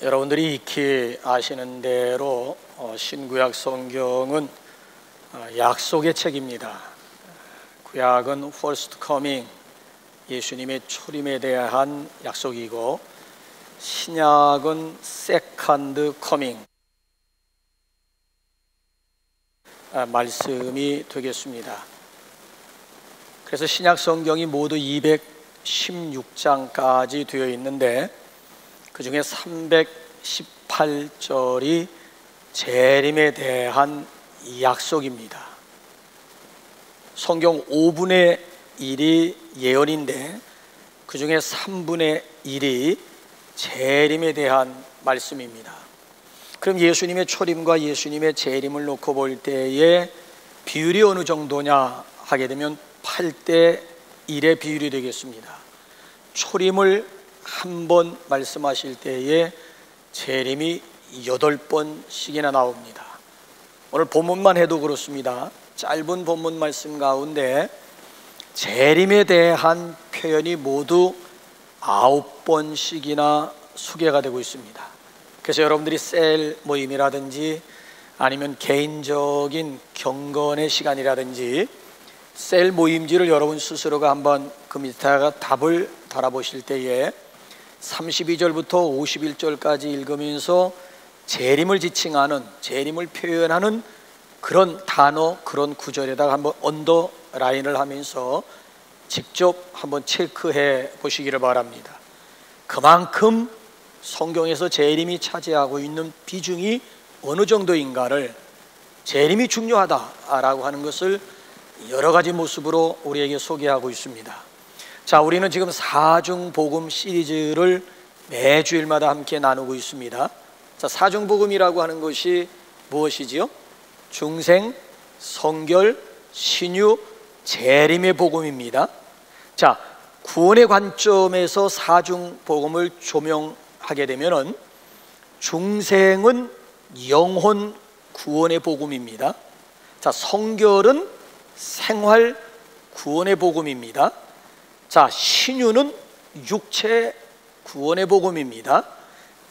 여러분들이 익히 아시는 대로 신구약 성경은 약속의 책입니다. 구약은 First Coming, 예수님의 초림에 대한 약속이고, 신약은 Second Coming, 말씀이 되겠습니다. 그래서 신약 성경이 모두 216장까지 되어 있는데, 그 중에 318절이 재림에 대한 약속입니다. 성경 5분의 1이 예언인데 그 중에 3분의 1이 재림에 대한 말씀입니다. 그럼 예수님의 초림과 예수님의 재림을 놓고 볼 때에 비율이 어느 정도냐 하게 되면 8대 1의 비율이 되겠습니다. 초림을 한 번 말씀하실 때에 재림이 8번씩이나 나옵니다. 오늘 본문만 해도 그렇습니다. 짧은 본문 말씀 가운데 재림에 대한 표현이 모두 9번씩이나 소개가 되고 있습니다. 그래서 여러분들이 셀 모임이라든지 아니면 개인적인 경건의 시간이라든지 셀 모임지를 여러분 스스로가 한번 그 밑에다가 답을 달아보실 때에 32절부터 51절까지 읽으면서 재림을 지칭하는, 재림을 표현하는 그런 단어, 그런 구절에다가 한번 언더라인을 하면서 직접 한번 체크해 보시기를 바랍니다. 그만큼 성경에서 재림이 차지하고 있는 비중이 어느 정도인가를, 재림이 중요하다라고 하는 것을 여러 가지 모습으로 우리에게 소개하고 있습니다. 자, 우리는 지금 사중복음 시리즈를 매주일마다 함께 나누고 있습니다. 자, 사중복음이라고 하는 것이 무엇이지요? 중생, 성결, 신유, 재림의 복음입니다. 자, 구원의 관점에서 사중복음을 조명하게 되면은 중생은 영혼 구원의 복음입니다. 자, 성결은 생활 구원의 복음입니다. 자, 신유는 육체 구원의 복음입니다.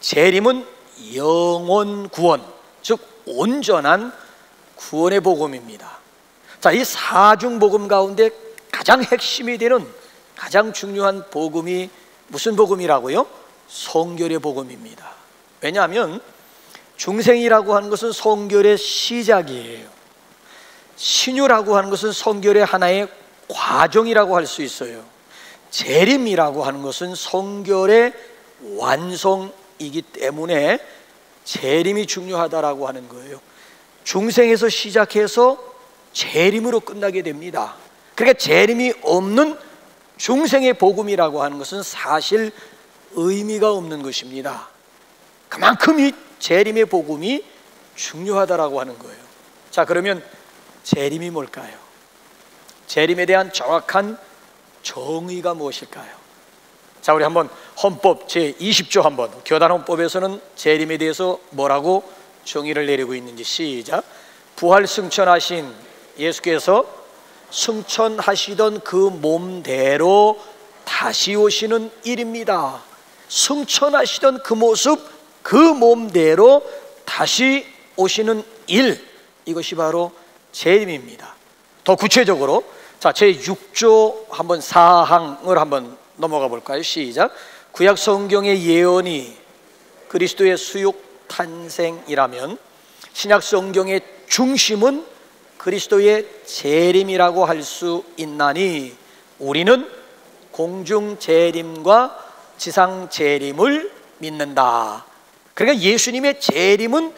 재림은 영혼 구원, 즉 온전한 구원의 복음입니다. 자, 이 사중복음 가운데 가장 핵심이 되는, 가장 중요한 복음이 무슨 복음이라고요? 성결의 복음입니다. 왜냐하면 중생이라고 하는 것은 성결의 시작이에요. 신유라고 하는 것은 성결의 하나의 과정이라고 할 수 있어요. 재림이라고 하는 것은 성결의 완성이기 때문에 재림이 중요하다라고 하는 거예요. 중생에서 시작해서 재림으로 끝나게 됩니다. 그러니까 재림이 없는 중생의 복음이라고 하는 것은 사실 의미가 없는 것입니다. 그만큼 이 재림의 복음이 중요하다라고 하는 거예요. 자, 그러면 재림이 뭘까요? 재림에 대한 정확한 정의가 무엇일까요? 자, 우리 한번 헌법 제20조 한번, 교단 헌법에서는 재림에 대해서 뭐라고 정의를 내리고 있는지 시작. 부활 승천하신 예수께서 승천하시던 그 몸대로 다시 오시는 일입니다. 승천하시던 그 모습, 그 몸대로 다시 오시는 일, 이것이 바로 재림입니다. 더 구체적으로, 자, 제6조 한번 사항을 한번 넘어가 볼까요? 시작. 구약 성경의 예언이 그리스도의 수육 탄생이라면 신약 성경의 중심은 그리스도의 재림이라고 할 수 있나니 우리는 공중 재림과 지상 재림을 믿는다. 그러니까 예수님의 재림은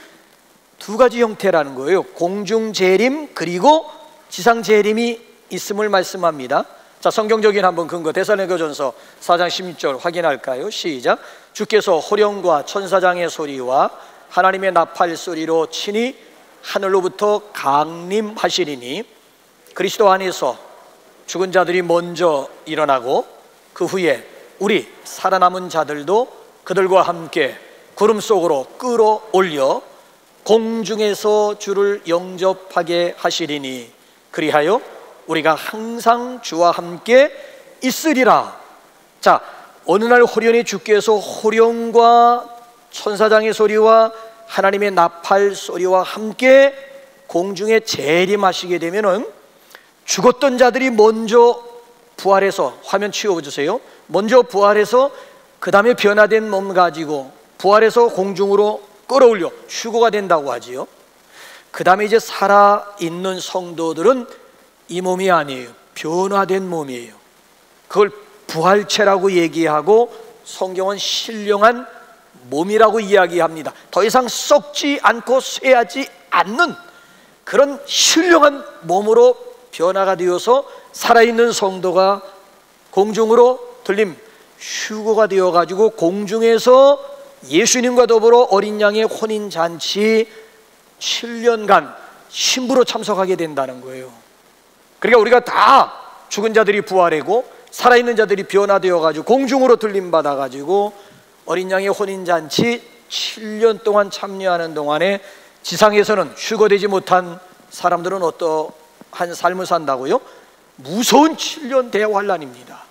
두 가지 형태라는 거예요. 공중 재림 그리고 지상 재림이 있음을 말씀합니다. 자, 성경적인 한번 근거, 데살로니가전서 4장 16절 확인할까요? 시작. 주께서 호령과 천사장의 소리와 하나님의 나팔 소리로 친히 하늘로부터 강림하시리니 그리스도 안에서 죽은 자들이 먼저 일어나고 그 후에 우리 살아남은 자들도 그들과 함께 구름 속으로 끌어올려 공중에서 주를 영접하게 하시리니 그리하여 우리가 항상 주와 함께 있으리라. 자, 어느 날 호련히 주께서 호령과 천사장의 소리와 하나님의 나팔 소리와 함께 공중에 재림하시게 되면은 죽었던 자들이 먼저 부활해서, 화면 치워주세요. 먼저 부활해서 그 다음에 변화된 몸 가지고 부활해서 공중으로 끌어올려 휴거가 된다고 하지요. 그 다음에 이제 살아있는 성도들은 이 몸이 아니에요. 변화된 몸이에요. 그걸 부활체라고 얘기하고 성경은 신령한 몸이라고 이야기합니다. 더 이상 썩지 않고 쇠하지 않는 그런 신령한 몸으로 변화가 되어서 살아있는 성도가 공중으로 들림 휴거가 되어가지고 공중에서 예수님과 더불어 어린 양의 혼인잔치 7년간 신부로 참석하게 된다는 거예요. 그러니까 우리가 다 죽은 자들이 부활하고 살아있는 자들이 변화되어가지고 공중으로 들림받아가지고 어린 양의 혼인잔치 7년 동안 참여하는 동안에 지상에서는 휴거되지 못한 사람들은 어떠한 삶을 산다고요? 무서운 7년 대환란입니다.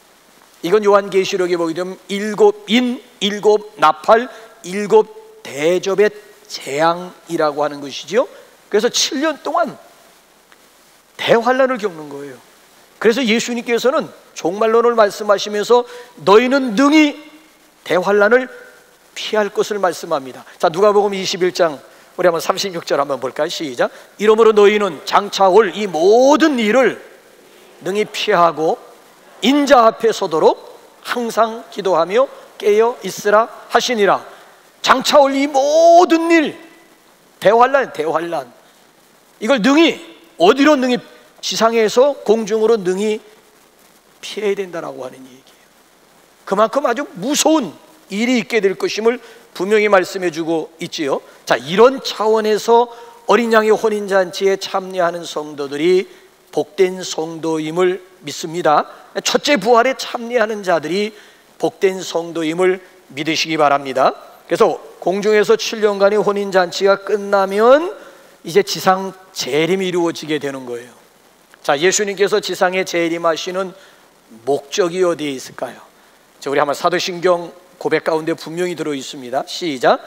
이건 요한계시록에 보게 되면 7인, 7나팔, 7대접의 재앙이라고 하는 것이죠. 그래서 7년 동안 대환란을 겪는 거예요. 그래서 예수님께서는 종말론을 말씀하시면서 너희는 능히 대환란을 피할 것을 말씀합니다. 자, 누가복음 21장 우리 한번 36절 한번 볼까요? 시작. 이러므로 너희는 장차 올 이 모든 일을 능히 피하고 인자 앞에 서도록 항상 기도하며 깨어 있으라 하시니라. 장차 올 이 모든 일, 대환란, 이걸 능히, 어디로 능히, 지상에서 공중으로 능히 피해야 된다라고 하는 얘기예요. 그만큼 아주 무서운 일이 있게 될 것임을 분명히 말씀해 주고 있지요. 자, 이런 차원에서 어린 양의 혼인잔치에 참여하는 성도들이 복된 성도임을 믿습니다. 첫째 부활에 참여하는 자들이 복된 성도임을 믿으시기 바랍니다. 그래서 공중에서 7년간의 혼인잔치가 끝나면 이제 지상 재림이 이루어지게 되는 거예요. 자, 예수님께서 지상에 재림하시는 목적이 어디에 있을까요? 자, 우리 한번 사도신경 고백 가운데 분명히 들어 있습니다. 시작.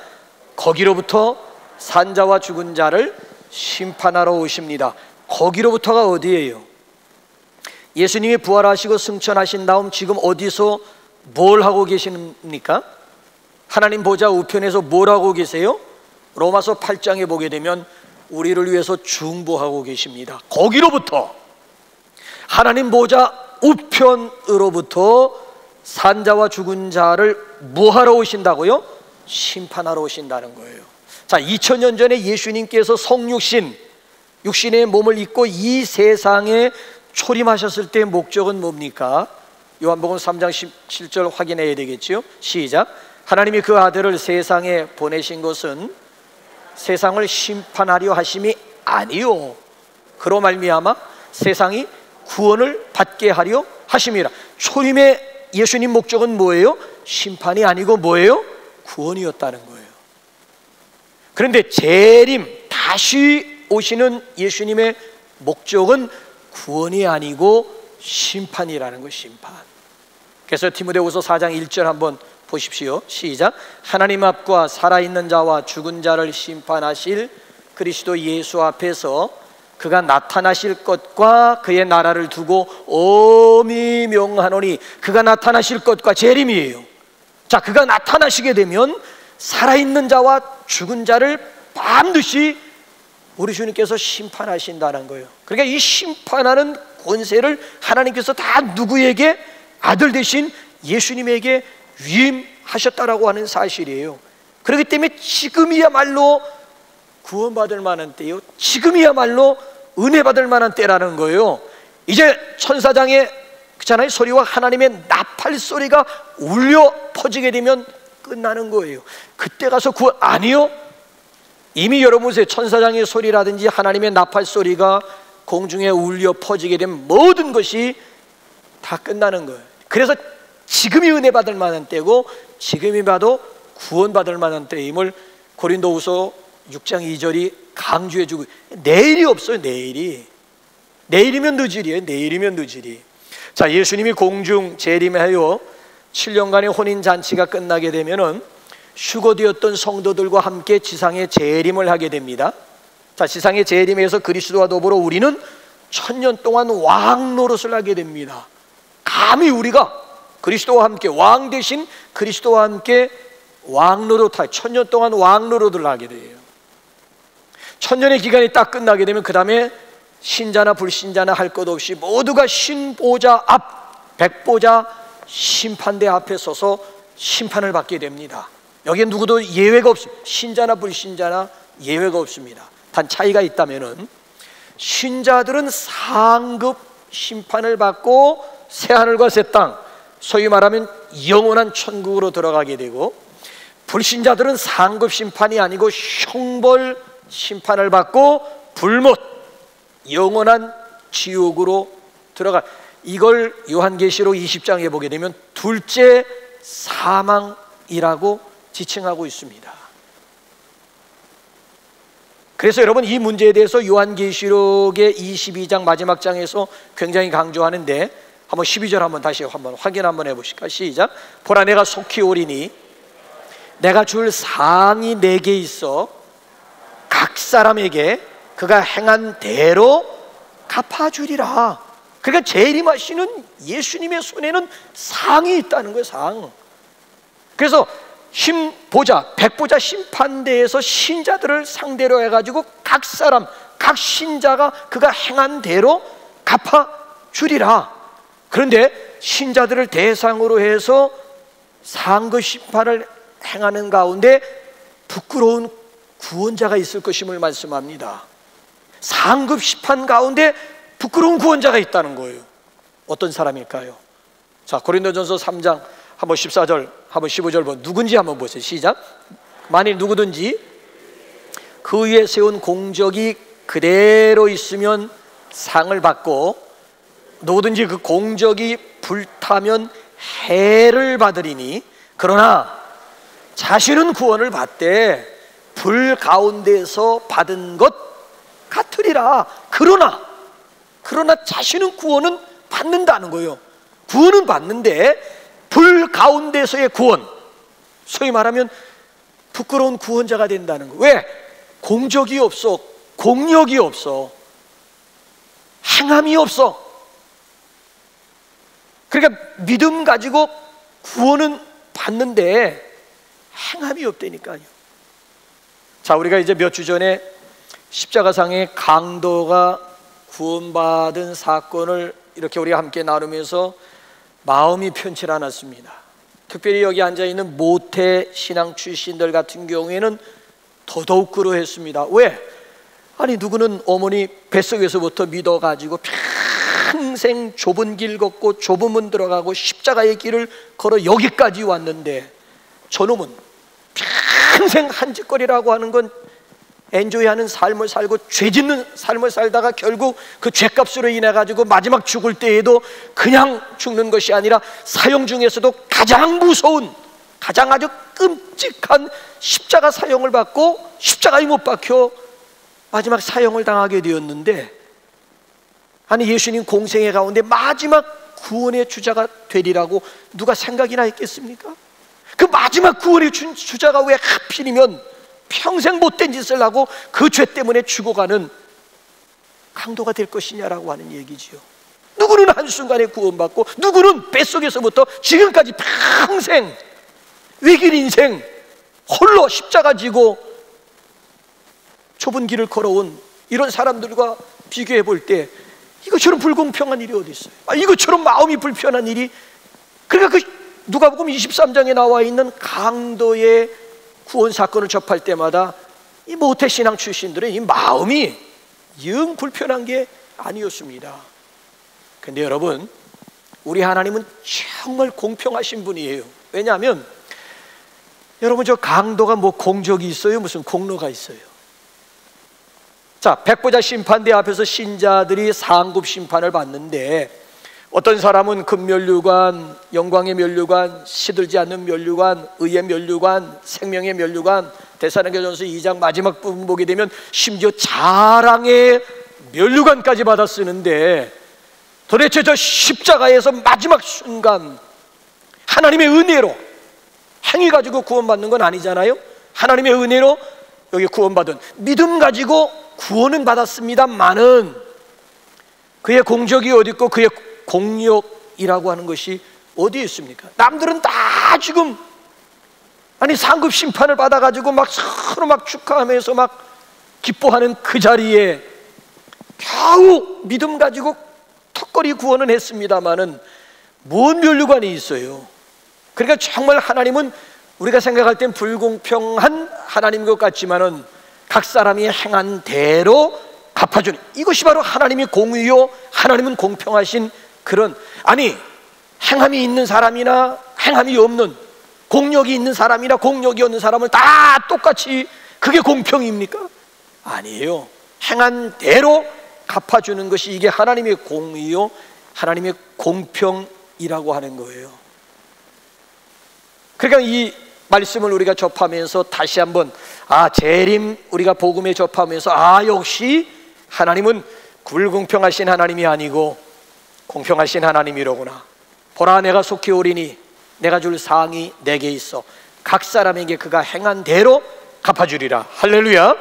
거기로부터 산자와 죽은 자를 심판하러 오십니다. 거기로부터가 어디예요? 예수님이 부활하시고 승천하신 다음 지금 어디서 뭘 하고 계십니까? 하나님 보좌 우편에서 뭘 하고 계세요? 로마서 8장에 보게 되면 우리를 위해서 중보하고 계십니다. 거기로부터, 하나님 보좌 우편으로부터 산자와 죽은 자를 뭐하러 오신다고요? 심판하러 오신다는 거예요. 자, 2000년 전에 예수님께서 성육신, 육신의 몸을 입고 이 세상에 초림하셨을 때의 목적은 뭡니까? 요한복음 3장 17절 확인해야 되겠죠? 시작. 하나님이 그 아들을 세상에 보내신 것은 세상을 심판하려 하심이 아니요, 그로 말미암아 세상이 구원을 받게 하려 하심이라. 초림의 예수님 목적은 뭐예요? 심판이 아니고 뭐예요? 구원이었다는 거예요. 그런데 재림, 다시 오시는 예수님의 목적은 구원이 아니고 심판이라는 거예요. 심판. 그래서 디모데후서 4장 1절 한번 보십시오. 시작. 하나님 앞과 살아있는 자와 죽은 자를 심판하실 그리스도 예수 앞에서 그가 나타나실 것과 그의 나라를 두고 엄히 명하노니. 그가 나타나실 것과 재림이에요. 자, 그가 나타나시게 되면 살아있는 자와 죽은 자를 반드시 우리 주님께서 심판하신다는 거예요. 그러니까 이 심판하는 권세를 하나님께서 다 누구에게? 아들 되신 예수님에게 위임하셨다라고 하는 사실이에요. 그렇기 때문에 지금이야말로 구원받을 만한 때요, 지금이야말로 은혜 받을 만한 때라는 거예요. 이제 천사장의 그렇잖아요, 소리와 하나님의 나팔 소리가 울려 퍼지게 되면 끝나는 거예요. 그때 가서 구원 아니요, 이미 여러분의 천사장의 소리라든지 하나님의 나팔 소리가 공중에 울려 퍼지게 되면 모든 것이 다 끝나는 거예요. 그래서 지금이 은혜 받을 만한 때고 지금이 봐도 구원 받을 만한 때임을 고린도후서 6장 2절이 강조해 주고, 내일이 없어요. 내일이면 늦으리에요. 내일이면 늦으리. 자, 예수님이 공중 재림하여 7년간의 혼인잔치가 끝나게 되면은 휴거되었던 성도들과 함께 지상에 재림을 하게 됩니다. 자, 지상의 재림에서 그리스도와 더불어 우리는 1000년 동안 왕 노릇을 하게 됩니다. 감히 우리가 그리스도와 함께, 왕 대신 그리스도와 함께 왕 노릇할 1000년 동안 왕 노릇을 하게 돼요. 1000년의 기간이 딱 끝나게 되면 그 다음에 신자나 불신자나 할 것 없이 모두가 신보좌 앞, 백보좌 심판대 앞에 서서 심판을 받게 됩니다. 여기에 누구도 예외가 없습니다. 신자나 불신자나 예외가 없습니다. 단 차이가 있다면은, 신자들은 상급 심판을 받고 새하늘과 새 땅, 소위 말하면 영원한 천국으로 들어가게 되고, 불신자들은 상급 심판이 아니고 형벌 심판을 받고 불못, 영원한 지옥으로 들어가. 이걸 요한계시록 20장에 보게 되면 둘째 사망이라고 지칭하고 있습니다. 그래서 여러분, 이 문제에 대해서 요한계시록의 22장 마지막 장에서 굉장히 강조하는데, 한번 12절 다시 확인 한번 해보실까요? 시작. 보라, 내가 속히 오리니 내가 줄 상이 내게 있어 각 사람에게 그가 행한 대로 갚아주리라. 그러니까 재림하시는 예수님의 손에는 상이 있다는 거예요, 상. 그래서 보좌, 백보좌 심판대에서 신자들을 상대로 해가지고 각 사람, 각 신자가 그가 행한 대로 갚아주리라. 그런데 신자들을 대상으로 해서 상급 심판을 행하는 가운데 부끄러운 구원자가 있을 것임을 말씀합니다. 상급 심판 가운데 부끄러운 구원자가 있다는 거예요. 어떤 사람일까요? 자, 고린도전서 3장 한번 14절 한번 15절 누군지 한번 보세요. 시작. 만일 누구든지 그 위에 세운 공적이 그대로 있으면 상을 받고, 누구든지 그 공적이 불타면 해를 받으리니, 그러나 자신은 구원을 받되 불 가운데서 받은 것 같으리라. 그러나 자신은 구원은 받는다는 거예요. 구원은 받는데 불 가운데서의 구원, 소위 말하면 부끄러운 구원자가 된다는 거예요. 왜? 공적이 없어, 공력이 없어, 행함이 없어. 그러니까 믿음 가지고 구원은 받는데 행함이 없다니까요. 자, 우리가 이제 몇 주 전에 십자가상의 강도가 구원받은 사건을 이렇게 우리가 함께 나누면서 마음이 편치 않았습니다. 특별히 여기 앉아있는 모태 신앙 출신들 같은 경우에는 더더욱 그러했습니다. 왜? 아니, 누구는 어머니 뱃속에서부터 믿어가지고 평생 좁은 길 걷고 좁은 문 들어가고 십자가의 길을 걸어 여기까지 왔는데, 저놈은 평생 한짓거리라고 하는 건 엔조이하는 삶을 살고 죄 짓는 삶을 살다가 결국 그 죄값으로 인해 가지고 마지막 죽을 때에도 그냥 죽는 것이 아니라 사형 중에서도 가장 무서운, 가장 아주 끔찍한 십자가 사형을 받고 십자가에 못 박혀 마지막 사형을 당하게 되었는데, 아니, 예수님 공생애 가운데 마지막 구원의 주자가 되리라고 누가 생각이나 했겠습니까? 그 마지막 구원의 주자가 왜 하필이면 평생 못된 짓을 하고 그 죄 때문에 죽어가는 강도가 될 것이냐라고 하는 얘기지요. 누구는 한순간에 구원받고, 누구는 뱃속에서부터 지금까지 평생 외길 인생 홀로 십자가 지고 좁은 길을 걸어온 이런 사람들과 비교해 볼 때 이것처럼 불공평한 일이 어디 있어요? 이것처럼 마음이 불편한 일이. 그러니까 그 누가복음 23장에 나와 있는 강도의 구원 사건을 접할 때마다 이 모태신앙 출신들은 이 마음이 영 불편한 게 아니었습니다. 근데 여러분, 우리 하나님은 정말 공평하신 분이에요. 왜냐하면 여러분, 저 강도가 뭐 공적이 있어요? 무슨 공로가 있어요? 자, 백보자 심판대 앞에서 신자들이 상급 심판을 받는데, 어떤 사람은 금면류관, 영광의 면류관, 시들지 않는 면류관, 의의 면류관, 생명의 면류관, 데살로니가전서 2장 마지막 부분 보게 되면 심지어 자랑의 면류관까지 받아 쓰는데, 도대체 저 십자가에서 마지막 순간 하나님의 은혜로 행위 가지고 구원받는 건 아니잖아요. 하나님의 은혜로 여기 구원받은 믿음 가지고 구원은 받았습니다만은 그의 공적이 어디 있고 그의 공력이라고 하는 것이 어디에 있습니까? 남들은 다 지금 상급 심판을 받아가지고 막 서로 막 축하하면서 막 기뻐하는 그 자리에 겨우 믿음 가지고 턱걸이 구원은 했습니다마는 뭔 면류관이 있어요. 그러니까 정말 하나님은 우리가 생각할 땐 불공평한 하나님인 것 같지만은 각 사람이 행한 대로 갚아주는, 이것이 바로 하나님의 공의요 하나님은 공평하신 그런, 행함이 있는 사람이나 행함이 없는, 공력이 있는 사람이나 공력이 없는 사람을 다 똑같이, 그게 공평입니까? 아니에요. 행한 대로 갚아주는 것이 이게 하나님의 공의요 하나님의 공평이라고 하는 거예요. 그러니까 이 말씀을 우리가 접하면서 다시 한번 재림 우리가 복음에 접하면서 역시 하나님은 불공평하신 하나님이 아니고 공평하신 하나님이로구나. 보라, 내가 속히 오리니 내가 줄 상이 내게 있어 각 사람에게 그가 행한 대로 갚아주리라. 할렐루야.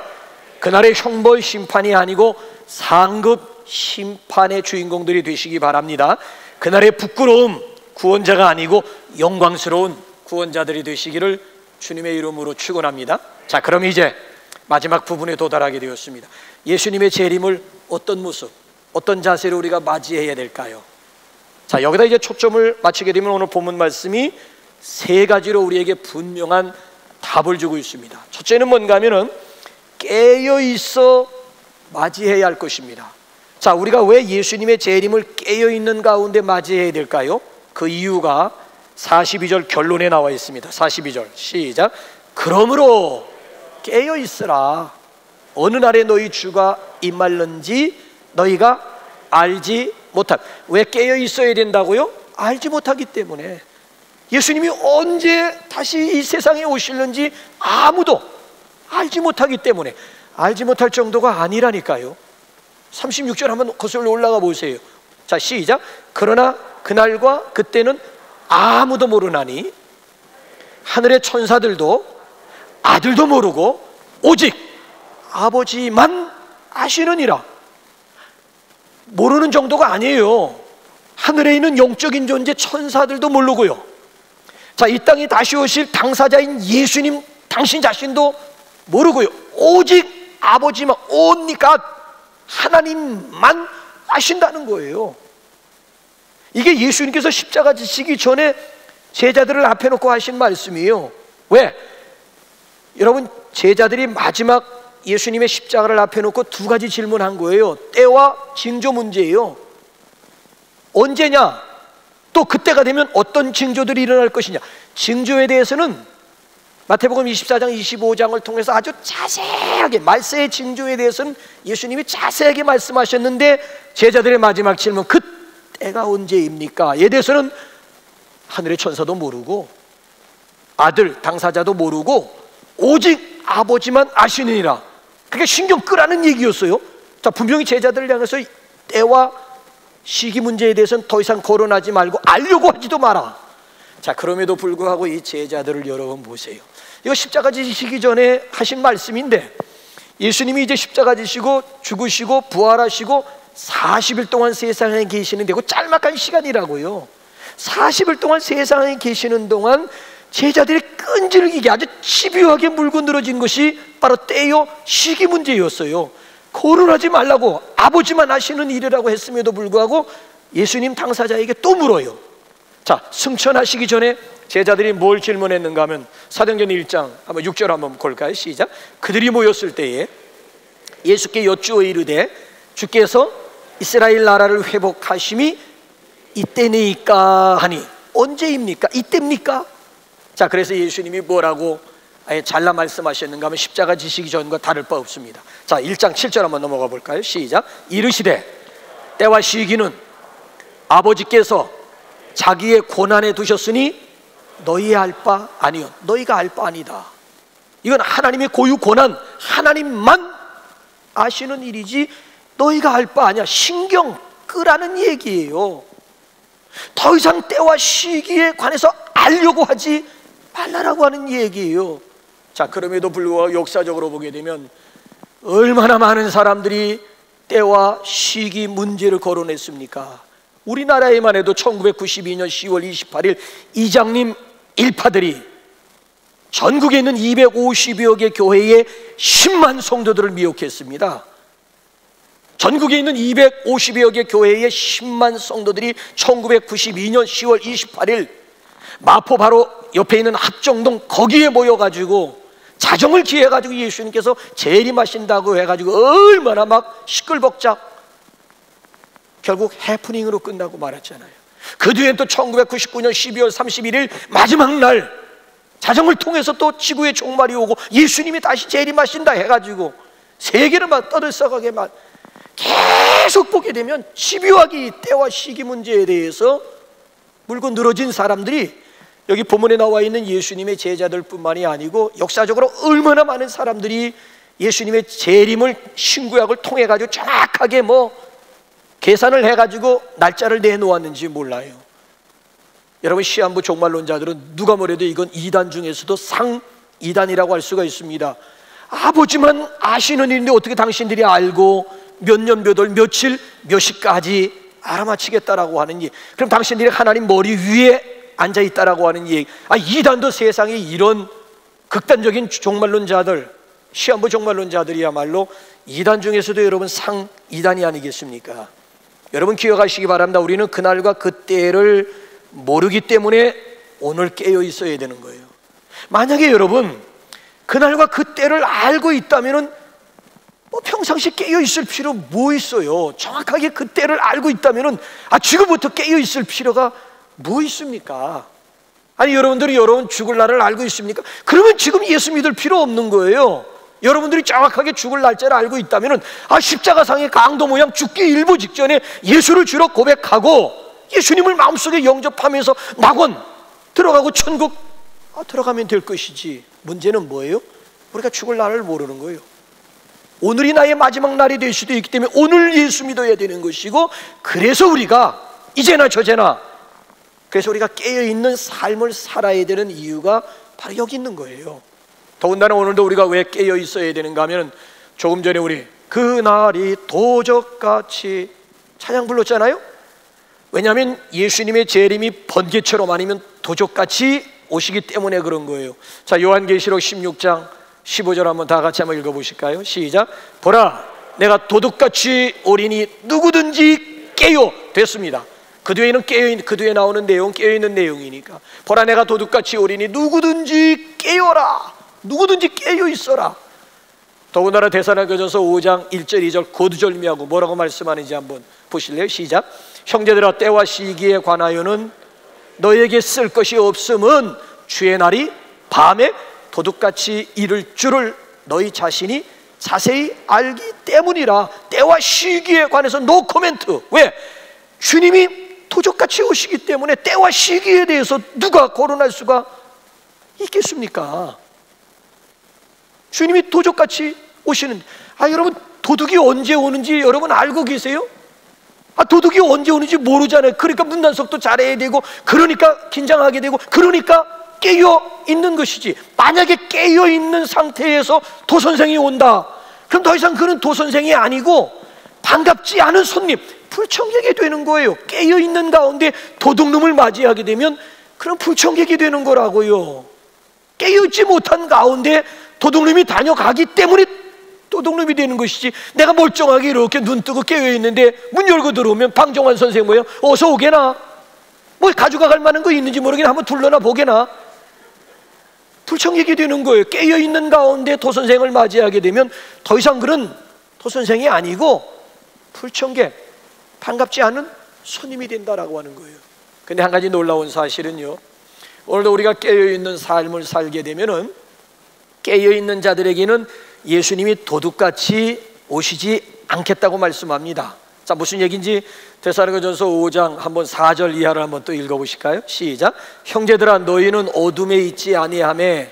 그날의 형벌 심판이 아니고 상급 심판의 주인공들이 되시기 바랍니다. 그날의 부끄러움 구원자가 아니고 영광스러운 구원자들이 되시기를 주님의 이름으로 축원합니다. 자, 그럼 이제 마지막 부분에 도달하게 되었습니다. 예수님의 재림을 어떤 모습, 어떤 자세로 우리가 맞이해야 될까요? 자, 여기다 이제 초점을 맞추게 되면 오늘 본문 말씀이 세 가지로 우리에게 분명한 답을 주고 있습니다. 첫째는 뭔가 하면은 깨어있어 맞이해야 할 것입니다. 자, 우리가 왜 예수님의 재림을 깨어있는 가운데 맞이해야 될까요? 그 이유가 42절 결론에 나와 있습니다. 42절 시작. 그러므로 깨어있으라. 어느 날에 너희 주가 임할는지 너희가 알지 못함. 왜 깨어있어야 된다고요? 알지 못하기 때문에. 예수님이 언제 다시 이 세상에 오실는지 아무도 알지 못하기 때문에. 알지 못할 정도가 아니라니까요. 36절 한번 거슬러 올라가 보세요. 자, 시작. 그러나 그날과 그때는 아무도 모르나니 하늘의 천사들도 아들도 모르고 오직 아버지만 아시느니라. 모르는 정도가 아니에요. 하늘에 있는 영적인 존재 천사들도 모르고요. 자, 이 땅에 다시 오실 당사자인 예수님 당신 자신도 모르고요. 오직 아버지만, only God, 하나님만 아신다는 거예요. 이게 예수님께서 십자가 지시기 전에 제자들을 앞에 놓고 하신 말씀이에요. 왜? 여러분, 제자들이 마지막 예수님의 십자가를 앞에 놓고 두 가지 질문한 거예요. 때와 징조 문제예요. 언제냐? 또 그때가 되면 어떤 징조들이 일어날 것이냐? 징조에 대해서는 마태복음 24장 25장을 통해서 아주 자세하게, 말세의 징조에 대해서는 예수님이 자세하게 말씀하셨는데 제자들의 마지막 질문, 그 때가 언제입니까? 에 대해서는 하늘의 천사도 모르고 아들 당사자도 모르고 오직 아버지만 아시느니라. 그게 신경 끄라는 얘기였어요. 자, 분명히 제자들을 향해서 때와 시기 문제에 대해서는 더 이상 거론하지 말고 알려고 하지도 마라. 자, 그럼에도 불구하고 이 제자들을 여러분 보세요. 이거 십자가 지시기 전에 하신 말씀인데 예수님이 이제 십자가 지시고 죽으시고 부활하시고 40일 동안 세상에 계시는데, 그 짤막한 시간이라고요. 40일 동안 세상에 계시는 동안 제자들이 끈질기게 아주 집요하게 물고 늘어진 것이 바로 때요 시기 문제였어요. 거론하지 말라고 아버지만 아시는 일이라고 했음에도 불구하고 예수님 당사자에게 또 물어요. 자, 승천하시기 전에 제자들이 뭘 질문했는가 하면 사도행전 1장 한번 6절 한번 볼까요? 시작. 그들이 모였을 때에 예수께 여쭈어 이르되 주께서 이스라엘 나라를 회복하심이 이때니까 하니, 언제입니까? 이때입니까? 자, 그래서 예수님이 뭐라고 아예 잘라 말씀하셨는가 하면 십자가 지시기 전과 다를 바 없습니다. 자, 1장 7절 한번 넘어가 볼까요? 시작. 이르시되 때와 시기는 아버지께서 자기의 고난에 두셨으니 너희 알 바 아니요, 너희가 알 바 아니다. 이건 하나님의 고유 고난, 하나님만 아시는 일이지 너희가 알 바 아니야. 신경 끄라는 얘기예요. 더 이상 때와 시기에 관해서 알려고 하지 말라라고 하는 얘기예요. 자, 그럼에도 불구하고 역사적으로 보게 되면 얼마나 많은 사람들이 때와 시기 문제를 거론했습니까? 우리나라에만 해도 1992년 10월 28일 이장님 일파들이 전국에 있는 250여 개 교회에 10만 성도들을 미혹했습니다. 전국에 있는 250여 개 교회의 10만 성도들이 1992년 10월 28일 마포 바로 옆에 있는 합정동 거기에 모여가지고 자정을 기해가지고 예수님께서 재림하신다고 해가지고 얼마나 막 시끌벅적 결국 해프닝으로 끝나고 말았잖아요. 그 뒤엔 또 1999년 12월 31일 마지막 날 자정을 통해서 또 지구의 종말이 오고 예수님이 다시 재림하신다 해가지고 세계를 막 떠들썩하게 막 계속 보게 되면 집요하게 이 때와 시기 문제에 대해서 물고 늘어진 사람들이 여기 본문에 나와 있는 예수님의 제자들 뿐만이 아니고 역사적으로 얼마나 많은 사람들이 예수님의 재림을 신구약을 통해 가지고 정확하게 계산을 해가지고 날짜를 내놓았는지 몰라요. 여러분, 시한부 종말론자들은 누가 뭐래도 이건 이단 중에서도 상이단이라고 할 수가 있습니다. 아버지만 아시는 일인데 어떻게 당신들이 알고 몇 년 몇 월 며칠 몇 시까지 알아맞히겠다라고 하는 얘기. 그럼 당신들이 하나님 머리 위에 앉아있다라고 하는 얘기. 이단도 세상에 이런 극단적인 종말론자들, 시한부 종말론자들이야말로 이단 중에서도 여러분 상이단이 아니겠습니까? 여러분 기억하시기 바랍니다. 우리는 그날과 그때를 모르기 때문에 오늘 깨어 있어야 되는 거예요. 만약에 여러분 그날과 그때를 알고 있다면 평상시 깨어 있을 필요 뭐 있어요? 정확하게 그때를 알고 있다면 지금부터 깨어 있을 필요가 뭐 있습니까? 아니, 여러분들이 여러분 죽을 날을 알고 있습니까? 그러면 지금 예수 믿을 필요 없는 거예요. 여러분들이 정확하게 죽을 날짜를 알고 있다면 십자가상의 강도 모양 죽기 일부 직전에 예수를 주로 고백하고 예수님을 마음속에 영접하면서 낙원 들어가고 천국 들어가면 될 것이지. 문제는 뭐예요? 우리가 죽을 날을 모르는 거예요. 오늘이 나의 마지막 날이 될 수도 있기 때문에 오늘 예수 믿어야 되는 것이고, 그래서 우리가 이제나 저제나 그래서 우리가 깨어있는 삶을 살아야 되는 이유가 바로 여기 있는 거예요. 더군다나 오늘도 우리가 왜 깨어 있어야 되는가 하면 조금 전에 우리 그날이 도적같이 찬양 불렀잖아요. 왜냐하면 예수님의 재림이 번개처럼 아니면 도적같이 오시기 때문에 그런 거예요. 자, 요한계시록 16장 15절 한번 다 같이 한번 읽어보실까요? 시작. 보라, 내가 도둑같이 오리니 누구든지 깨어 됐습니다. 그 뒤에는 그 뒤에 나오는 내용 깨어있는 내용이니까. 보라, 내가 도둑같이 오리니 누구든지 깨어라. 누구든지 깨어 있어라. 더군다나 데살로니가전서 5장 1절 2절 고두절미하고 뭐라고 말씀하는지 한번 보실래요? 시작. 형제들아, 때와 시기에 관하여는 너에게 쓸 것이 없음은 주의 날이 밤에 도둑같이 이를 줄을 너희 자신이 자세히 알기 때문이라. 때와 시기에 관해서 노 코멘트. 왜? 주님이 도적같이 오시기 때문에 때와 시기에 대해서 누가 거론할 수가 있겠습니까? 주님이 도적같이 오시는. 여러분, 도둑이 언제 오는지 여러분 알고 계세요? 도둑이 언제 오는지 모르잖아요. 그러니까 문단속도 잘해야 되고, 그러니까 긴장하게 되고, 그러니까 깨어 있는 것이지. 만약에 깨어 있는 상태에서 도선생이 온다, 그럼 더 이상 그는 도선생이 아니고 반갑지 않은 손님, 불청객이 되는 거예요. 깨어 있는 가운데 도둑놈을 맞이하게 되면 그럼 불청객이 되는 거라고요. 깨어 있지 못한 가운데 도둑놈이 다녀가기 때문에 도둑놈이 되는 것이지, 내가 멀쩡하게 이렇게 눈 뜨고 깨어 있는데 문 열고 들어오면 방정환 선생 뭐예요? 어서 오게나, 뭐 가져갈 만한 거 있는지 모르겠나, 한번 둘러나 보게나. 불청객이 되는 거예요. 깨어 있는 가운데 도선생을 맞이하게 되면 더 이상 그런 도선생이 아니고 불청객, 반갑지 않은 손님이 된다라고 하는 거예요. 근데 한 가지 놀라운 사실은요, 오늘도 우리가 깨어있는 삶을 살게 되면은 깨어있는 자들에게는 예수님이 도둑같이 오시지 않겠다고 말씀합니다. 자, 무슨 얘기인지 데살로니가전서 5장 한번 4절 이하를 한번 또 읽어보실까요? 시작. 형제들아, 너희는 어둠에 있지 아니하매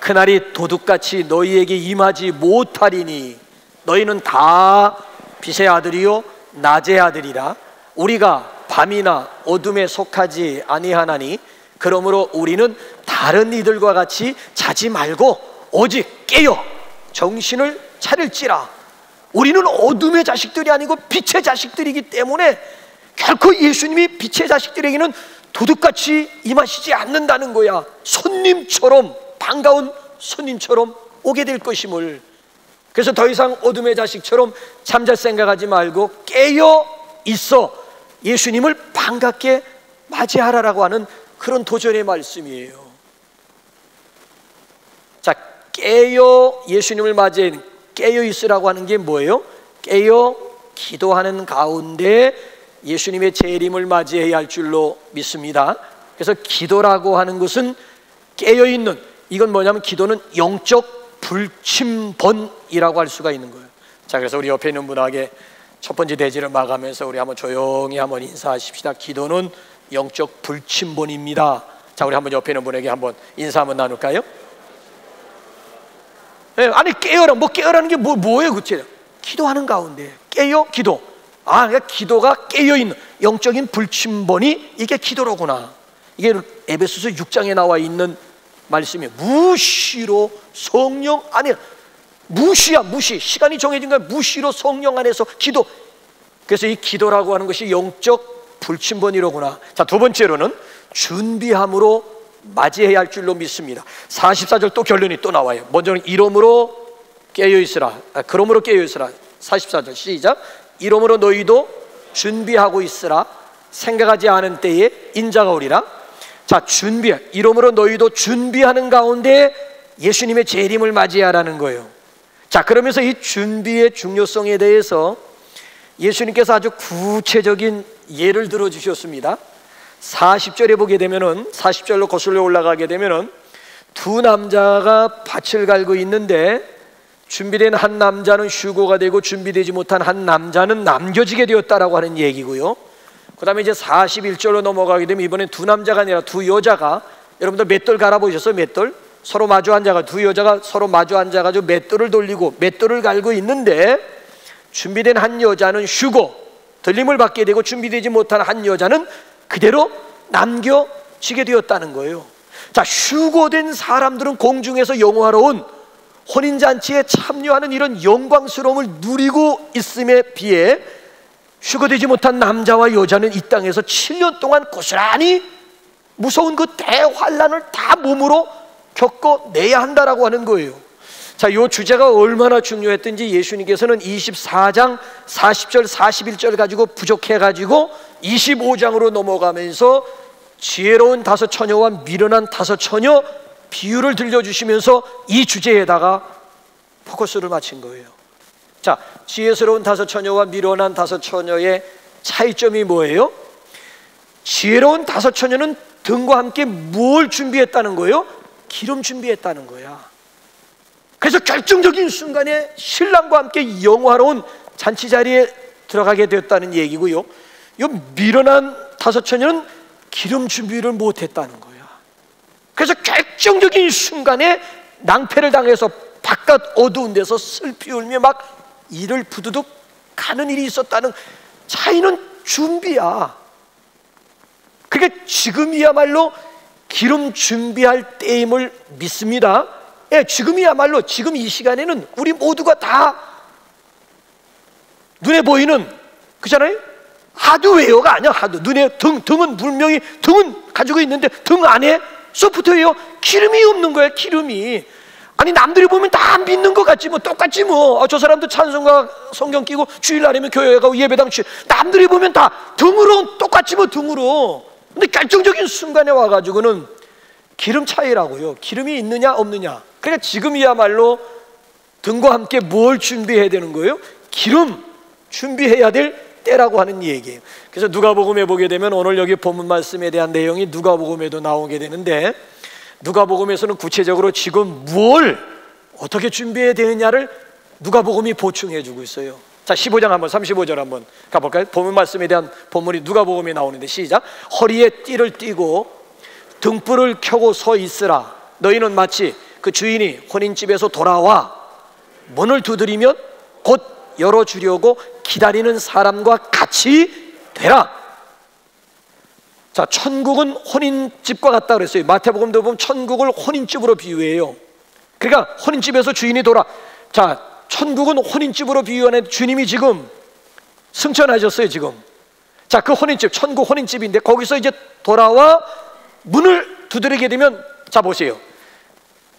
그날이 도둑같이 너희에게 임하지 못하리니 너희는 다 빛의 아들이요 낮의 아들이라. 우리가 밤이나 어둠에 속하지 아니하나니 그러므로 우리는 다 다른 이들과 같이 자지 말고 오직 깨어 정신을 차릴지라. 우리는 어둠의 자식들이 아니고 빛의 자식들이기 때문에 결코 예수님이 빛의 자식들에게는 도둑같이 임하시지 않는다는 거야. 손님처럼, 반가운 손님처럼 오게 될 것임을. 그래서 더 이상 어둠의 자식처럼 잠잘 생각하지 말고 깨어 있어 예수님을 반갑게 맞이하라라고 하는 그런 도전의 말씀이에요. 자, 깨어 예수님을 맞이해 깨어 있으라고 하는 게 뭐예요? 깨어 기도하는 가운데 예수님의 재림을 맞이해야 할 줄로 믿습니다. 그래서 기도라고 하는 것은 깨어 있는, 이건 뭐냐면 기도는 영적 불침번이라고 할 수가 있는 거예요. 자, 그래서 우리 옆에 있는 분에게 첫 번째 대지를 마감해서 우리 한번 조용히 한번 인사하십시다. 기도는 영적 불침번입니다. 자, 우리 한번 옆에 있는 분에게 한번 인사 한번 나눌까요? 네, 아니 깨어라, 뭐 깨어라는 게 뭐예요? 그치? 기도하는 가운데 깨어 기도. 아, 그러니까 기도가 깨어 있는 영적인 불침번이 이게 기도로구나. 이게 에베소서 6장에 나와 있는 말씀이에요. 무시로 성령 안에, 무시야, 무시. 시간이 정해진 거야. 무시로 성령 안에서 기도. 그래서 이 기도라고 하는 것이 영적 불침번이로구나. 자, 두 번째로는 준비함으로 맞이해야 할 줄로 믿습니다. 44절 또 결론이 또 나와요. 먼저는 이러므로 깨어있으라. 그러므로 깨어있으라. 44절 시작. 이러므로 너희도 준비하고 있으라. 생각하지 않은 때에 인자가 오리라. 자, 준비. 이러므로 너희도 준비하는 가운데 예수님의 재림을 맞이하라는 거예요. 자, 그러면서 이 준비의 중요성에 대해서 예수님께서 아주 구체적인 예를 들어 주셨습니다. 40절에 보게 되면은, 40절로 거슬러 올라가게 되면은 두 남자가 밭을 갈고 있는데 준비된 한 남자는 휴고가 되고 준비되지 못한 한 남자는 남겨지게 되었다라고 하는 얘기고요. 그 다음에 이제 41절로 넘어가게 되면 이번엔 두 남자가 아니라 두 여자가, 여러분들 맷돌 갈아보셨어요? 맷돌? 서로 마주 앉아가, 두 여자가 서로 마주 앉아가지고 맷돌을 돌리고 맷돌을 갈고 있는데 준비된 한 여자는 휴고, 들림을 받게 되고 준비되지 못한 한 여자는 그대로 남겨지게 되었다는 거예요. 자, 휴고된 사람들은 공중에서 영화로운 혼인잔치에 참여하는 이런 영광스러움을 누리고 있음에 비해 휴거되지 못한 남자와 여자는 이 땅에서 7년 동안 고스란히 무서운 그 대환란을 다 몸으로 겪어내야 한다라고 하는 거예요. 자, 이 주제가 얼마나 중요했던지 예수님께서는 24장 40절 41절 가지고 부족해가지고 25장으로 넘어가면서 지혜로운 다섯 처녀와 미련한 다섯 처녀 비유를 들려주시면서 이 주제에다가 포커스를 맞춘 거예요. 자, 지혜스러운 다섯 처녀와 미련한 다섯 처녀의 차이점이 뭐예요? 지혜로운 다섯 처녀는 등과 함께 뭘 준비했다는 거예요? 기름 준비했다는 거야. 그래서 결정적인 순간에 신랑과 함께 영화로운 잔치 자리에 들어가게 되었다는 얘기고요. 이 미련한 다섯 처녀는 기름 준비를 못했다는 거야. 그래서 결정적인 순간에 낭패를 당해서 바깥 어두운 데서 슬피 울며 막 이를 부두둑 가는 일이 있었다는 차이는 준비야. 그러니까 지금이야말로 기름 준비할 때임을 믿습니다. 예, 지금이야말로 지금 이 시간에는 우리 모두가 다 눈에 보이는, 그잖아요? 하드웨어가 아니야. 눈에 등은 분명히 등은 가지고 있는데 등 안에 소프트웨어 기름이 없는 거야. 기름이. 아니, 남들이 보면 다 믿는 것 같지 뭐, 똑같지 뭐. 저 사람도 찬송가 성경 끼고 주일날이면 교회 가고 예배당 치, 남들이 보면 다 등으로 똑같지 뭐, 등으로. 근데 결정적인 순간에 와가지고는 기름 차이라고요. 기름이 있느냐 없느냐. 그러니까 지금이야말로 등과 함께 뭘 준비해야 되는 거예요? 기름 준비해야 될 때라고 하는 얘기예요. 그래서 누가복음에 보게 되면 오늘 여기 본문 말씀에 대한 내용이 누가복음에도 나오게 되는데, 누가복음에서는 구체적으로 지금 뭘 어떻게 준비해야 되느냐를 누가복음이 보충해 주고 있어요. 자, 15장 한번 35절 한번 가볼까요? 본문 말씀에 대한 본문이 누가복음에 나오는데 시작. 허리에 띠를 띠고 등불을 켜고 서 있으라. 너희는 마치 그 주인이 혼인집에서 돌아와 문을 두드리면 곧 열어주려고 기다리는 사람과 같이 되라. 자, 천국은 혼인집과 같다 그랬어요. 마태복음도 보면 천국을 혼인집으로 비유해요. 그러니까 혼인집에서 주인이 자, 천국은 혼인집으로 비유하는 주님이 지금 승천하셨어요 지금. 자, 그 혼인집, 천국 혼인집인데 거기서 이제 돌아와 문을 두드리게 되면, 자 보세요,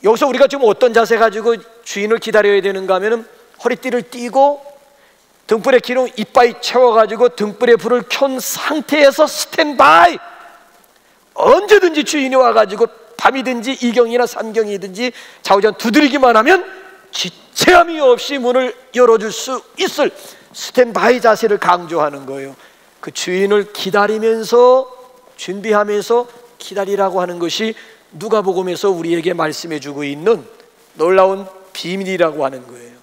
여기서 우리가 지금 어떤 자세 가지고 주인을 기다려야 되는가 하면은 허리띠를 띠고 등불에 기름 이빠이 채워가지고 등불에 불을 켠 상태에서 스탠바이, 언제든지 주인이 와가지고 밤이든지 이경이나 삼경이든지 좌우전 두드리기만 하면 지체함이 없이 문을 열어줄 수 있을 스탠바이 자세를 강조하는 거예요. 그 주인을 기다리면서, 준비하면서 기다리라고 하는 것이 누가복음에서 우리에게 말씀해주고 있는 놀라운 비밀이라고 하는 거예요.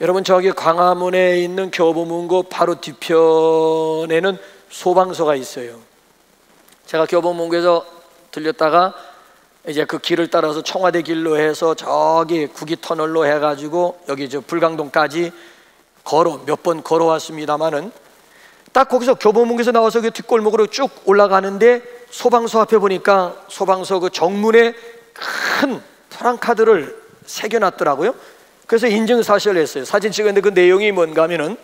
여러분, 저기 광화문에 있는 교보문고 바로 뒤편에는 소방서가 있어요. 제가 교보문고에서 들렸다가 이제 그 길을 따라서 청와대 길로 해서 저기 구기 터널로 해가지고 여기 저 불광동까지 몇 번 걸어왔습니다만은, 딱 거기서 교보문고에서 나와서 그 뒷골목으로 쭉 올라가는데 소방서 앞에 보니까 소방서 그 정문에 큰 프랑카드를 새겨놨더라고요. 그래서 인증사실을 했어요. 사진 찍었는데 그 내용이 뭔가 하면은,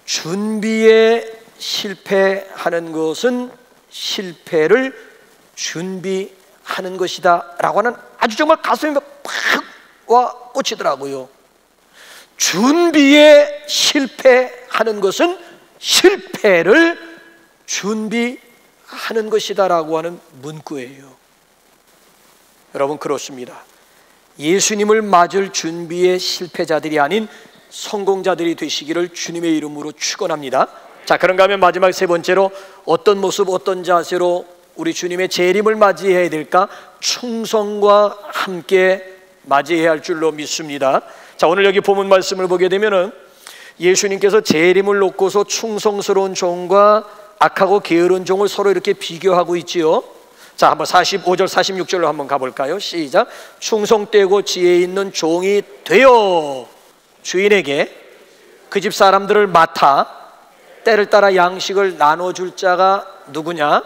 준비에 실패하는 것은 실패를 준비하는 것이다 라고 하는, 아주 정말 가슴이 팍 와 꽂히더라고요. 준비에 실패하는 것은 실패를 준비하는 것이다 라고 하는 문구예요. 여러분, 그렇습니다. 예수님을 맞을 준비의 실패자들이 아닌 성공자들이 되시기를 주님의 이름으로 축원합니다. 자, 그런가 하면 마지막 세 번째로, 어떤 모습, 어떤 자세로 우리 주님의 재림을 맞이해야 될까? 충성과 함께 맞이해야 할 줄로 믿습니다. 자, 오늘 여기 본문 말씀을 보게 되면은 예수님께서 재림을 놓고서 충성스러운 종과 악하고 게으른 종을 서로 이렇게 비교하고 있지요. 자, 한번 45절 46절로 한번 가볼까요? 시작. 충성되고 지혜 있는 종이 되어 주인에게 그 집 사람들을 맡아 때를 따라 양식을 나눠줄 자가 누구냐?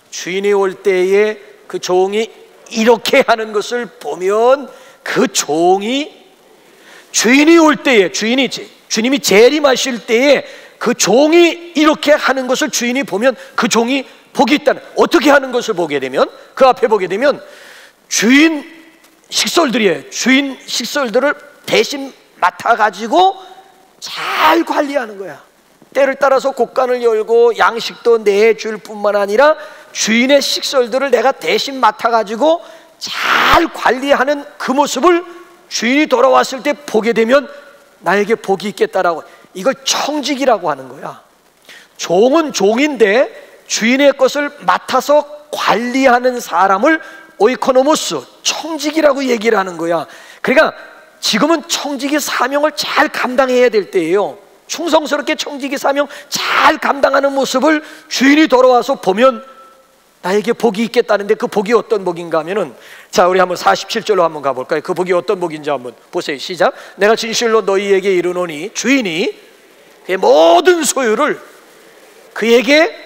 주인이 올 때에 그 종이 이렇게 하는 것을 보면, 그 종이, 주인이 올 때에, 주님이 재림하실 때에 그 종이 이렇게 하는 것을 주인이 보면 그 종이 복이 있다는, 어떻게 하는 것을 보게 되면, 그 앞에 보게 되면 주인 식솔들이에요. 주인 식솔들을 대신 맡아가지고 잘 관리하는 거야. 때를 따라서 곳간을 열고 양식도 내줄 뿐만 아니라 주인의 식솔들을 내가 대신 맡아가지고 잘 관리하는 그 모습을 주인이 돌아왔을 때 보게 되면 나에게 복이 있겠다라고, 이걸 청직이라고 하는 거야. 종은 종인데 주인의 것을 맡아서 관리하는 사람을 오이코노모스, 청직이라고 얘기를 하는 거야. 그러니까 지금은 청직의 사명을 잘 감당해야 될 때예요. 충성스럽게 청직의 사명 잘 감당하는 모습을 주인이 돌아와서 보면 나에게 복이 있겠다는데, 그 복이 어떤 복인가 하면은, 자, 우리 한번 47절로 한번 가볼까요? 그 복이 어떤 복인지 한번 보세요. 시작. 내가 진실로 너희에게 이르노니 주인이 그의 모든 소유를 그에게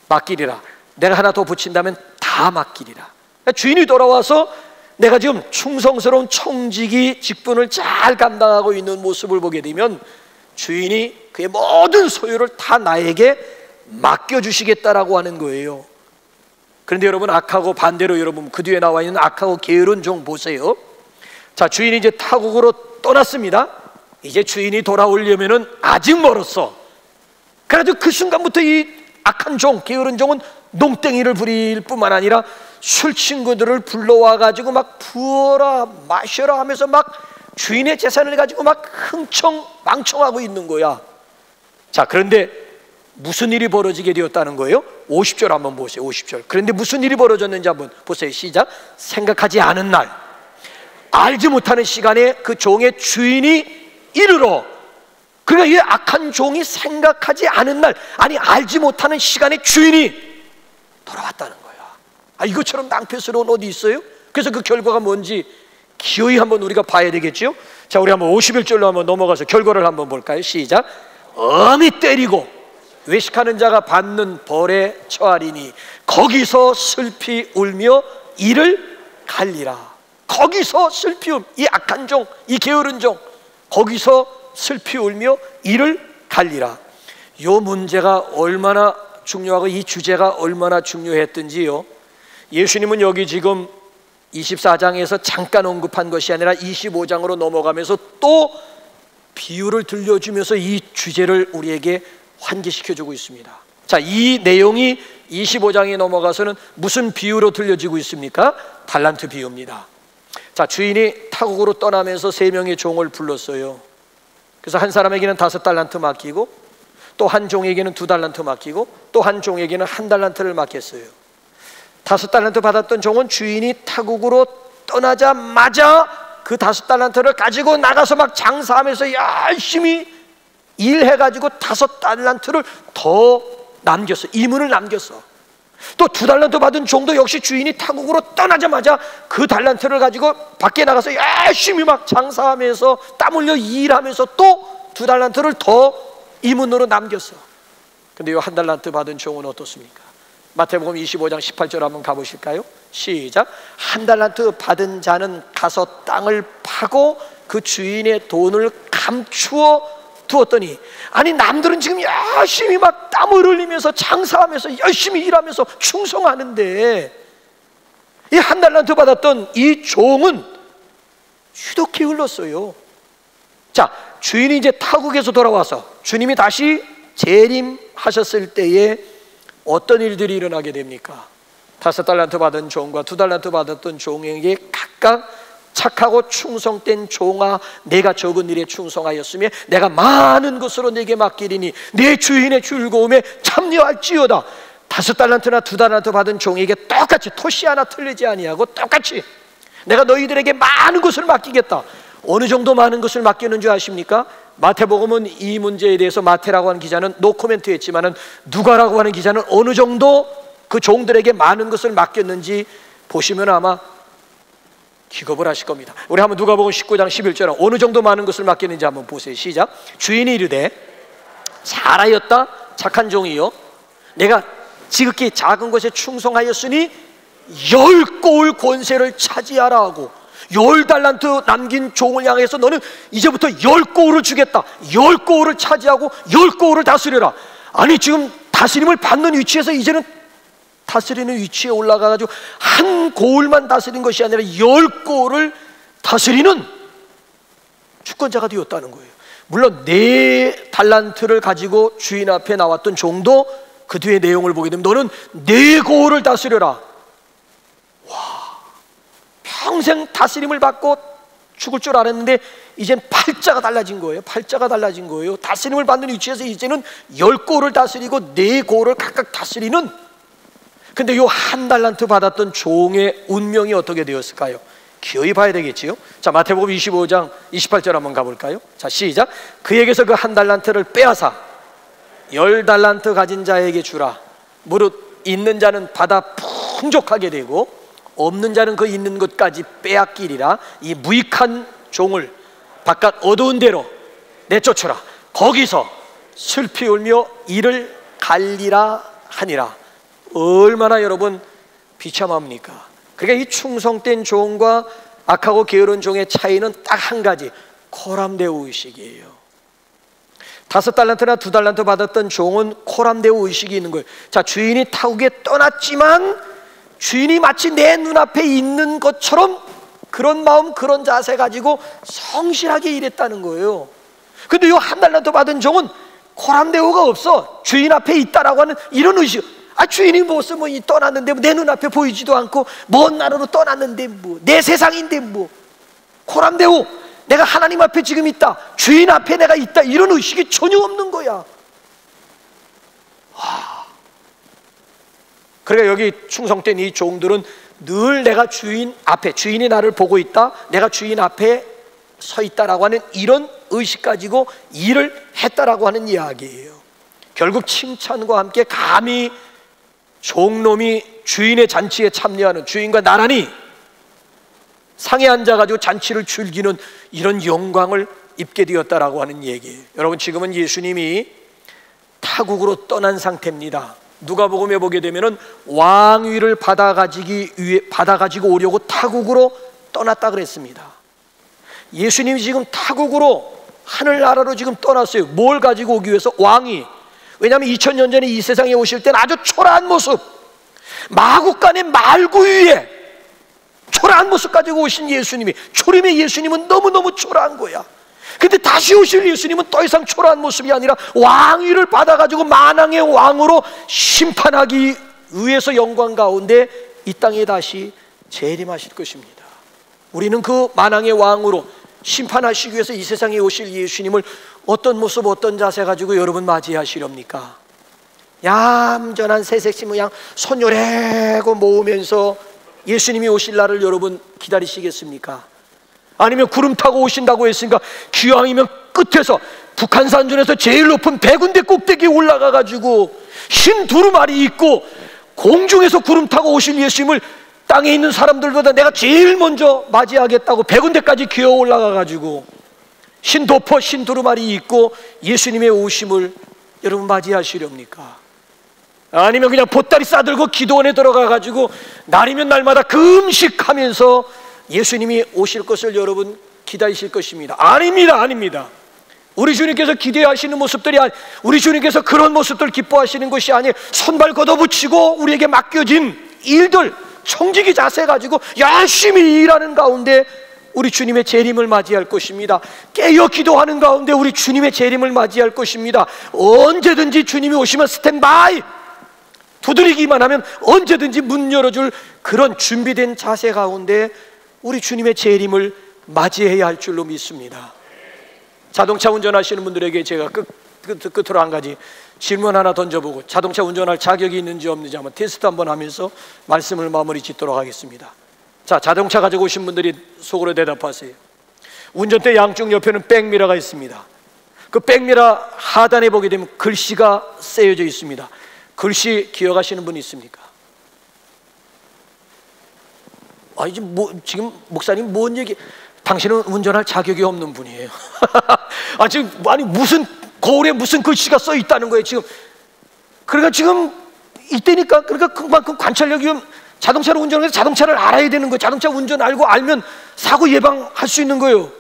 맡기리라. 내가 하나 더 붙인다면 다 맡기리라. 그러니까 주인이 돌아와서 내가 지금 충성스러운 청지기 직분을 잘 감당하고 있는 모습을 보게 되면 주인이 그의 모든 소유를 다 나에게 맡겨주시겠다라고 하는 거예요. 그런데 여러분, 악하고 반대로 여러분 그 뒤에 나와 있는 악하고 게으른 종 보세요. 자, 주인이 이제 타국으로 떠났습니다. 이제 주인이 돌아오려면은 아직 멀었어. 그래가지고 그 순간부터 이 악한 종, 게으른 종은 농땡이를 부릴 뿐만 아니라 술 친구들을 불러와가지고 막 부어라 마셔라 하면서 막 주인의 재산을 가지고 막 흥청망청하고 있는 거야. 자, 그런데 무슨 일이 벌어지게 되었다는 거예요? 50절 한번 보세요. 50절. 그런데 무슨 일이 벌어졌는지 한번 보세요. 시작. 생각하지 않은 날, 알지 못하는 시간에 그 종의 주인이 이르러, 그러니까 이 악한 종이 생각하지 않은 날, 아니 알지 못하는 시간에 주인이 돌아왔다는 거야. 아, 이것처럼 낭패스러운 어디 있어요? 그래서 그 결과가 뭔지 기어이 한번 우리가 봐야 되겠죠. 자, 우리 한번 51절로 한번 넘어가서 결과를 한번 볼까요? 시작. 엄히 때리고 외식하는 자가 받는 벌에 처하리니 거기서 슬피 울며 이를 갈리라. 거기서 슬피 이 악한 종, 이 게으른 종, 거기서 슬피 울며 이를 갈리라. 이 문제가 얼마나 중요하고 이 주제가 얼마나 중요했던지요, 예수님은 여기 지금 24장에서 잠깐 언급한 것이 아니라 25장으로 넘어가면서 또 비유를 들려주면서 이 주제를 우리에게 환기시켜주고 있습니다. 자, 이 내용이 25장에 넘어가서는 무슨 비유로 들려지고 있습니까? 달란트 비유입니다. 자, 주인이 타국으로 떠나면서 3명의 종을 불렀어요. 그래서 한 사람에게는 5달란트 맡기고, 또 한 종에게는 2달란트 맡기고, 또 한 종에게는 1달란트를 맡겼어요. 5달란트 받았던 종은 주인이 타국으로 떠나자마자 그 5달란트를 가지고 나가서 막 장사하면서 열심히 일해가지고 5달란트를 더 남겼어. 이문을 남겼어. 또 2달란트 받은 종도 역시 주인이 타국으로 떠나자마자 그 달란트를 가지고 밖에 나가서 열심히 막 장사하면서 땀 흘려 일하면서 또 2달란트를 더 이문으로 남겼어. 근데 이 1달란트 받은 종은 어떻습니까? 마태복음 25장 18절 한번 가보실까요? 시작. 1달란트 받은 자는 가서 땅을 파고 그 주인의 돈을 감추어 두었더니, 아니 남들은 지금 열심히 막 땀을 흘리면서 장사하면서 열심히 일하면서 충성하는데 이 1달란트 받았던 이 종은 휴덕히 흘렀어요. 자, 주인이 이제 타국에서 돌아와서 주님이 다시 재림하셨을 때에 어떤 일들이 일어나게 됩니까? 5달란트 받은 종과 2달란트 받았던 종에게 각각 착하고 충성된 종아, 내가 적은 일에 충성하였으며 내가 많은 것으로 내게 맡기리니 내 주인의 즐거움에 참여할지어다. 5달란트나 2달란트 받은 종에게 똑같이 토시 하나 틀리지 아니하고 똑같이 내가 너희들에게 많은 것을 맡기겠다. 어느 정도 많은 것을 맡기는 줄 아십니까? 마태복음은 이 문제에 대해서 마태라고 하는 기자는 노코멘트 했지만은 누가라고 하는 기자는 어느 정도 그 종들에게 많은 것을 맡겼는지 보시면 아마 기겁을 하실 겁니다. 우리 한번 누가복음 19장 11절에 어느 정도 많은 것을 맡겼는지 한번 보세요. 시작. 주인이 이르되 잘하였다 착한 종이요, 내가 지극히 작은 것에 충성하였으니 10고을 권세를 차지하라 하고 10달란트 남긴 종을 향해서 너는 이제부터 10고을을 주겠다. 10고을을 차지하고 10고을을 다스려라. 아니 지금 다스림을 받는 위치에서 이제는 다스리는 위치에 올라가가지고 한 고을만 다스린 것이 아니라 10고을을 다스리는 주권자가 되었다는 거예요. 물론 4달란트를 가지고 주인 앞에 나왔던 종도 그 뒤에 내용을 보게 되면 너는 4고을을 다스려라. 평생 다스림을 받고 죽을 줄 알았는데 이젠 팔자가 달라진 거예요. 팔자가 달라진 거예요. 다스림을 받는 위치에서 이제는 10고을을 다스리고 4고을을 각각 다스리는. 근데 요 1달란트 받았던 종의 운명이 어떻게 되었을까요? 기어이 봐야 되겠지요. 자, 마태복음 25장 28절 한번 가볼까요? 자, 시작. 그에게서 그 1달란트를 빼앗아 10달란트 가진 자에게 주라. 무릇 있는 자는 받아 풍족하게 되고 없는 자는 그 있는 것까지 빼앗기리라. 이 무익한 종을 바깥 어두운 데로 내쫓으라. 거기서 슬피 울며 이를 갈리라 하니라. 얼마나 여러분 비참합니까? 그러니까 이 충성된 종과 악하고 게으른 종의 차이는 딱 한 가지, 코람데오 의식이에요. 5달란트나 2달란트 받았던 종은 코람데오 의식이 있는 거예요. 자, 주인이 타국에 떠났지만 주인이 마치 내 눈앞에 있는 것처럼 그런 마음, 그런 자세 가지고 성실하게 일했다는 거예요. 근데 이 1달란트 받은 종은 코람데오가 없어. 주인 앞에 있다라고 하는 이런 의식. 아, 주인이 무슨 떠났는데 내 눈앞에 보이지도 않고 먼 나라로 떠났는데 내 세상인데 코람데오, 내가 하나님 앞에 지금 있다, 주인 앞에 내가 있다, 이런 의식이 전혀 없는 거야. 그러니까 여기 충성된 이 종들은 늘 내가 주인 앞에, 주인이 나를 보고 있다, 내가 주인 앞에 서 있다라고 하는 이런 의식 가지고 일을 했다라고 하는 이야기예요. 결국 칭찬과 함께 감히 종놈이 주인의 잔치에 참여하는, 주인과 나란히 상에 앉아가지고 잔치를 즐기는 이런 영광을 입게 되었다라고 하는 얘기예요. 여러분, 지금은 예수님이 타국으로 떠난 상태입니다. 누가복음에 보게 되면은 왕위를 받아가지고 오려고 타국으로 떠났다 그랬습니다. 예수님이 지금 타국으로 하늘나라로 지금 떠났어요. 뭘 가지고 오기 위해서? 왕위. 왜냐하면 2000년 전에 이 세상에 오실 때는 아주 초라한 모습, 마국간의 말구 위에 초라한 모습 가지고 오신 예수님이, 초림의 예수님은 너무너무 초라한 거야. 근데 다시 오실 예수님은 더 이상 초라한 모습이 아니라 왕위를 받아가지고 만왕의 왕으로 심판하기 위해서 영광 가운데 이 땅에 다시 재림하실 것입니다. 우리는 그 만왕의 왕으로 심판하시기 위해서 이 세상에 오실 예수님을 어떤 모습, 어떤 자세 가지고 여러분 맞이하시렵니까? 얌전한 새색시 모양 손 요래고 모으면서 예수님이 오실 날을 여러분 기다리시겠습니까? 아니면 구름 타고 오신다고 했으니까 기왕이면 끝에서 북한산중에서 제일 높은 백운대 꼭대기에 올라가가지고 흰 두루마리 입고 공중에서 구름 타고 오실 예수님을 땅에 있는 사람들보다 내가 제일 먼저 맞이하겠다고 백운대까지 기어 올라가가지고 흰 도포, 흰 두루마리 입고 예수님의 오심을 여러분 맞이하시렵니까? 아니면 그냥 보따리 싸들고 기도원에 들어가가지고 날이면 날마다 금식하면서 예수님이 오실 것을 여러분 기다리실 것입니다. 아닙니다, 아닙니다. 우리 주님께서 기대하시는 모습들이 우리 주님께서 그런 모습들 기뻐하시는 것이 아니에요. 손발 걷어붙이고 우리에게 맡겨진 일들 청지기 자세 가지고 열심히 일하는 가운데 우리 주님의 재림을 맞이할 것입니다. 깨어 기도하는 가운데 우리 주님의 재림을 맞이할 것입니다. 언제든지 주님이 오시면 스탠바이, 두드리기만 하면 언제든지 문 열어줄 그런 준비된 자세 가운데 우리 주님의 재림을 맞이해야 할 줄로 믿습니다. 자동차 운전하시는 분들에게 제가 끝으로 한 가지 질문 하나 던져보고 자동차 운전할 자격이 있는지 없는지 한번 테스트 한번 하면서 말씀을 마무리 짓도록 하겠습니다. 자, 자동차 가지고 오신 분들이 속으로 대답하세요. 운전대 양쪽 옆에는 백미러가 있습니다. 그 백미러 하단에 보게 되면 글씨가 쓰여져 있습니다. 글씨 기억하시는 분이 있습니까? 지금 목사님 뭔 얘기? 당신은 운전할 자격이 없는 분이에요. 지금 무슨 거울에 무슨 글씨가 써 있다는 거예요 지금. 그러니까 지금 이때니까 그러니까 그만큼 관찰력이 자동차를 운전해서 자동차를 알아야 되는 거예요. 자동차 운전 알면 사고 예방할 수 있는 거예요.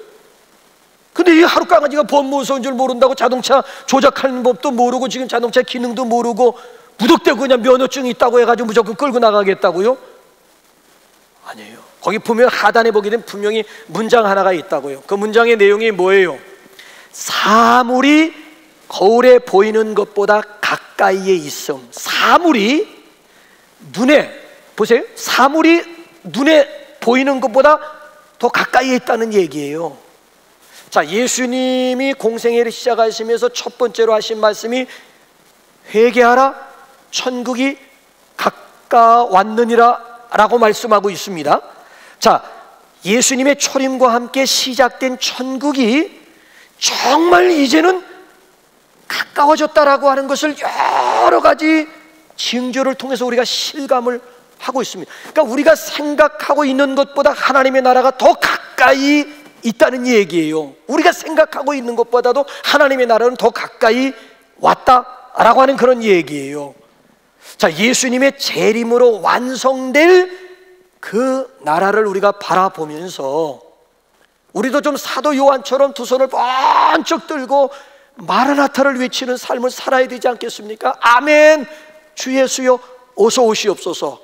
근데 이 하루 강아지가 무서운 줄 모른다고 자동차 조작하는 법도 모르고 지금 자동차 기능도 모르고 무턱대고 그냥 면허증이 있다고 해가지고 무조건 끌고 나가겠다고요? 아니에요. 거기 보면 하단에 보게 되면 분명히 문장 하나가 있다고요. 그 문장의 내용이 뭐예요? 사물이 거울에 보이는 것보다 가까이에 있음. 사물이 눈에, 보세요, 사물이 눈에 보이는 것보다 더 가까이에 있다는 얘기예요. 자, 예수님이 공생애를 시작하시면서 첫 번째로 하신 말씀이 회개하라, 천국이 가까웠느니라 라고 말씀하고 있습니다. 자, 예수님의 초림과 함께 시작된 천국이 정말 이제는 가까워졌다라고 하는 것을 여러 가지 징조를 통해서 우리가 실감을 하고 있습니다. 그러니까 우리가 생각하고 있는 것보다 하나님의 나라가 더 가까이 있다는 얘기예요. 우리가 생각하고 있는 것보다도 하나님의 나라는 더 가까이 왔다라고 하는 그런 얘기예요. 자, 예수님의 재림으로 완성될 그 나라를 우리가 바라보면서 우리도 좀 사도 요한처럼 두 손을 번쩍 들고 마라나타를 외치는 삶을 살아야 되지 않겠습니까? 아멘. 주 예수여 어서 오시옵소서.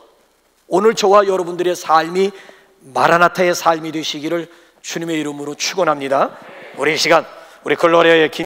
오늘 저와 여러분들의 삶이 마라나타의 삶이 되시기를 주님의 이름으로 축원합니다. 우리 이 시간 우리 글로리아의